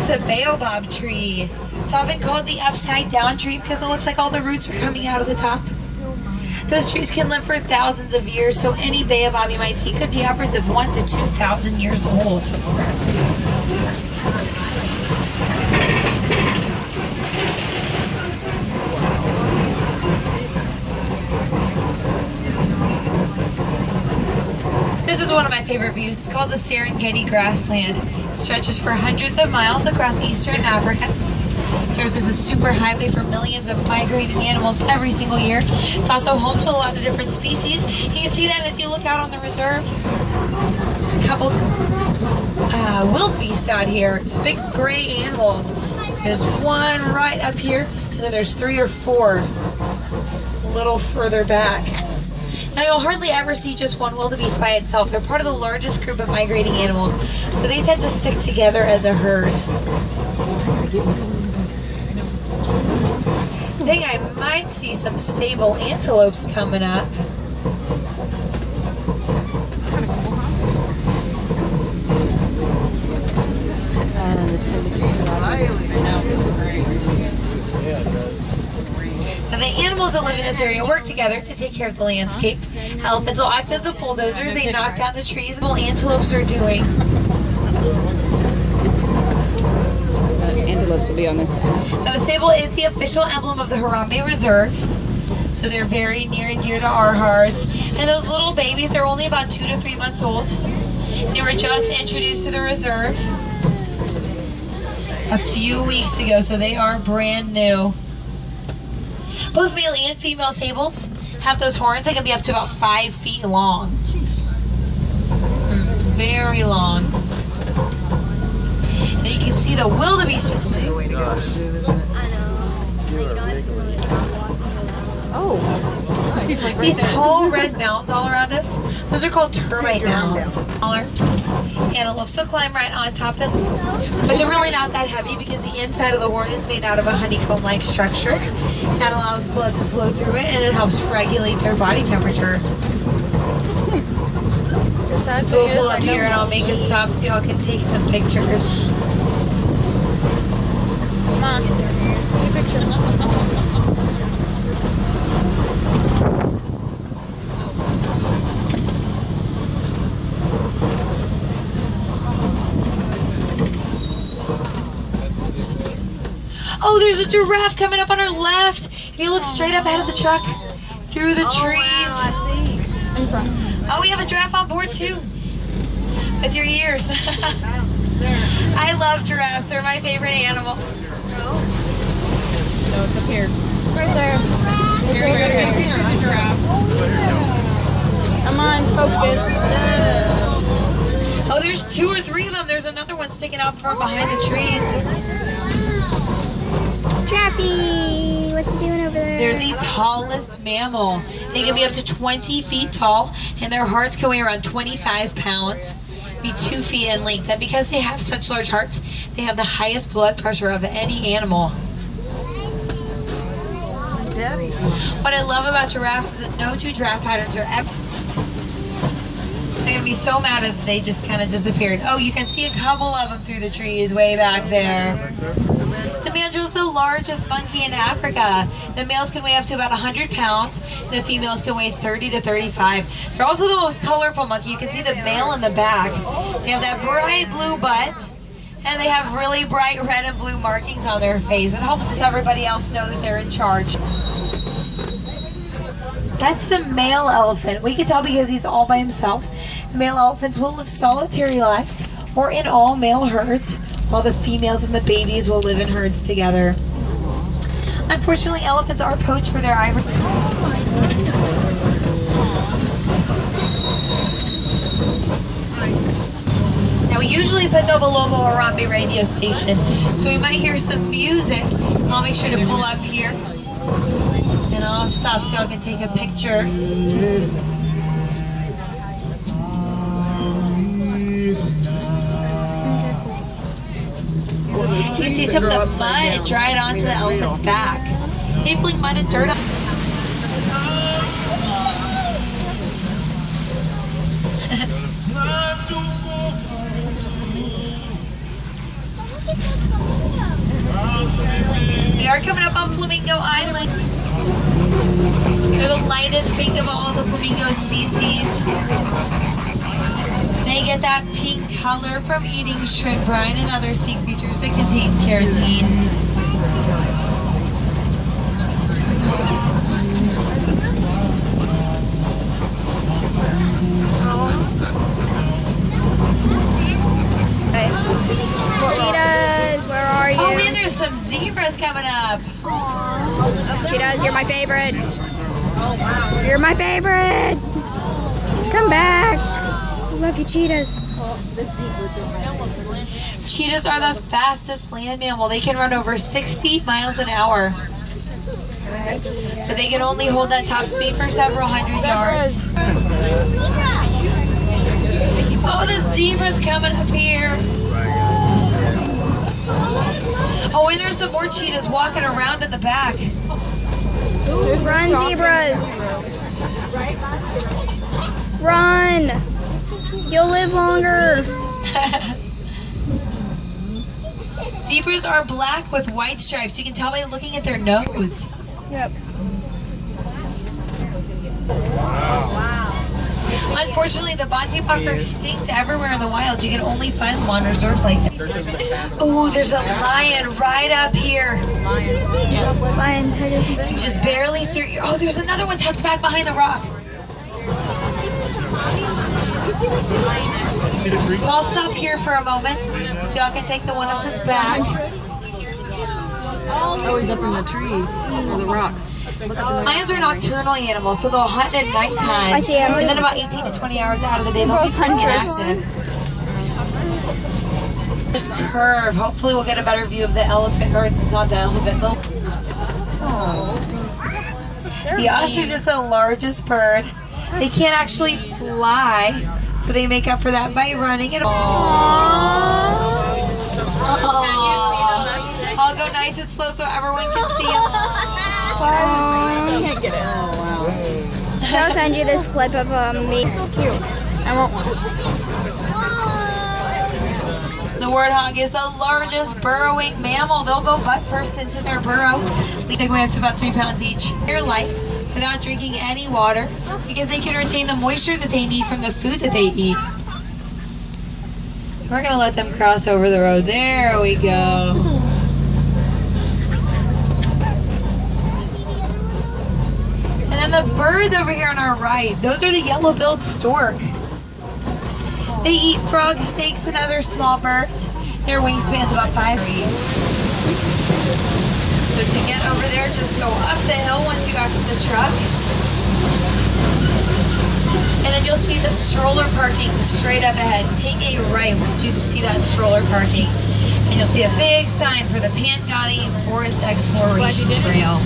the baobab tree. It's often called the upside down tree because it looks like all the roots are coming out of the top. Those trees can live for thousands of years, so any baobab you might see could be upwards of 1,000 to 2,000 years old. This is one of my favorite views. It's called the Serengeti grassland. It stretches for hundreds of miles across eastern Africa. It serves as a super highway for millions of migrating animals every single year. It's also home to a lot of different species. You can see that as you look out on the reserve. There's a couple wildebeest out here. It's big gray animals. There's one right up here, and then there's 3 or 4 a little further back. Now you'll hardly ever see just one wildebeest by itself. They're part of the largest group of migrating animals, so they tend to stick together as a herd. I think I might see some sable antelopes coming up. And the animals that live in this area work together to take care of the landscape. Elephants will act as the bulldozers. They knock down the trees. What antelopes are doing. Antelopes will be on this side. Now the sable is the official emblem of the Harambe Reserve. So they're very near and dear to our hearts. And those little babies, they're only about 2 to 3 months old. They were just introduced to the reserve a few weeks ago, so they are brand new. Both male and female sables have those horns that can be up to about 5 feet long. Very long. And you can see the wildebeest just... Oh. These tall red mounds all around us, those are called termite mounds. Antelopes will climb right on top of them, but they're really not that heavy because the inside of the horn is made out of a honeycomb-like structure. That allows blood to flow through it, and it helps regulate their body temperature. So we'll pull up here and I'll make a stop so y'all can take some pictures. Come on. Take a picture. Oh, there's a giraffe coming up on our left. If you look straight up out of the truck, through the trees. In front. Oh, we have a giraffe on board too. With your ears. I love giraffes. They're my favorite animal. No, it's up here. It's right there. It's over there. The giraffe. Come on, focus. Oh, there's 2 or 3 of them. There's another one sticking out from behind the trees. Trappy, what's he doing over there? They're the tallest mammal. They can be up to 20 feet tall, and their hearts can weigh around 25 pounds, be 2 feet in length. And because they have such large hearts, they have the highest blood pressure of any animal. What I love about giraffes is that no 2 giraffe patterns are ever... They're going to be so mad if they just kind of disappeared. Oh, you can see a couple of them through the trees way back there. The mandrill is the largest monkey in Africa. The males can weigh up to about 100 pounds. The females can weigh 30 to 35. They're also the most colorful monkey. You can see the male in the back. They have that bright blue butt, and they have really bright red and blue markings on their face. It helps everybody else know that they're in charge. That's the male elephant. We can tell because he's all by himself. The male elephants will live solitary lives or in all male herds, while the females and the babies will live in herds together. Unfortunately, elephants are poached for their ivory. Now we usually put the below Harambe radio station, so we might hear some music. I'll make sure to pull up here. And I'll stop so y'all can take a picture. You can see some of the mud dried onto the elephant's back. They fling mud and dirt on. We are coming up on Flamingo Islands. They're the lightest pink of all the flamingo species. They get that pink color from eating shrimp brine and other sea creatures that contain keratin. Cheetahs, where are you? Oh man, there's some zebras coming up. Cheetahs, you're my favorite. You're my favorite. Come back. I love you, cheetahs. Cheetahs are the fastest land mammal. They can run over 60 miles an hour. But they can only hold that top speed for several hundred yards. Oh, the zebra's coming up here. Oh, and there's some more cheetahs walking around in the back. Run, zebras. Run. You'll live longer. Zebras are black with white stripes. You can tell by looking at their nose. Yep. Unfortunately, the Bontebok are extinct everywhere in the wild. You can only find them on reserves like that. Oh, there's a lion right up here. Lion, tigers. You just barely see. Oh, there's another one tucked back behind the rock. So I'll stop here for a moment so y'all can take the one up the back. Oh, he's up in the trees or the rocks. Look up in the Lions are nocturnal animals, so they'll hunt at nighttime. I see him. And then about 18 to 20 hours out of the day, they'll be Both pretty hunters. active. This curve, hopefully we'll get a better view of the elephant, or not the elephant, the ostrich is the largest bird. They can't actually fly, so they make up for that by running. And I'll go nice and slow so everyone can see them. Can't get it. I'll send you this clip of me. So cute. I want one. The warthog is the largest burrowing mammal. They'll go butt first into their burrow. They can weigh up to about 3 pounds each. Their life without drinking any water because they can retain the moisture that they need from the food that they eat. We're gonna let them cross over the road. There we go. And then the birds over here on our right, those are the yellow-billed stork. They eat frogs, snakes, and other small birds. Their wingspan's about 5 feet. So to get over there, just go up the hill once you exit the truck. And then you'll see the stroller parking straight up ahead. Take a right once you see that stroller parking. And you'll see a big sign for the Pangani Forest Exploration Trail.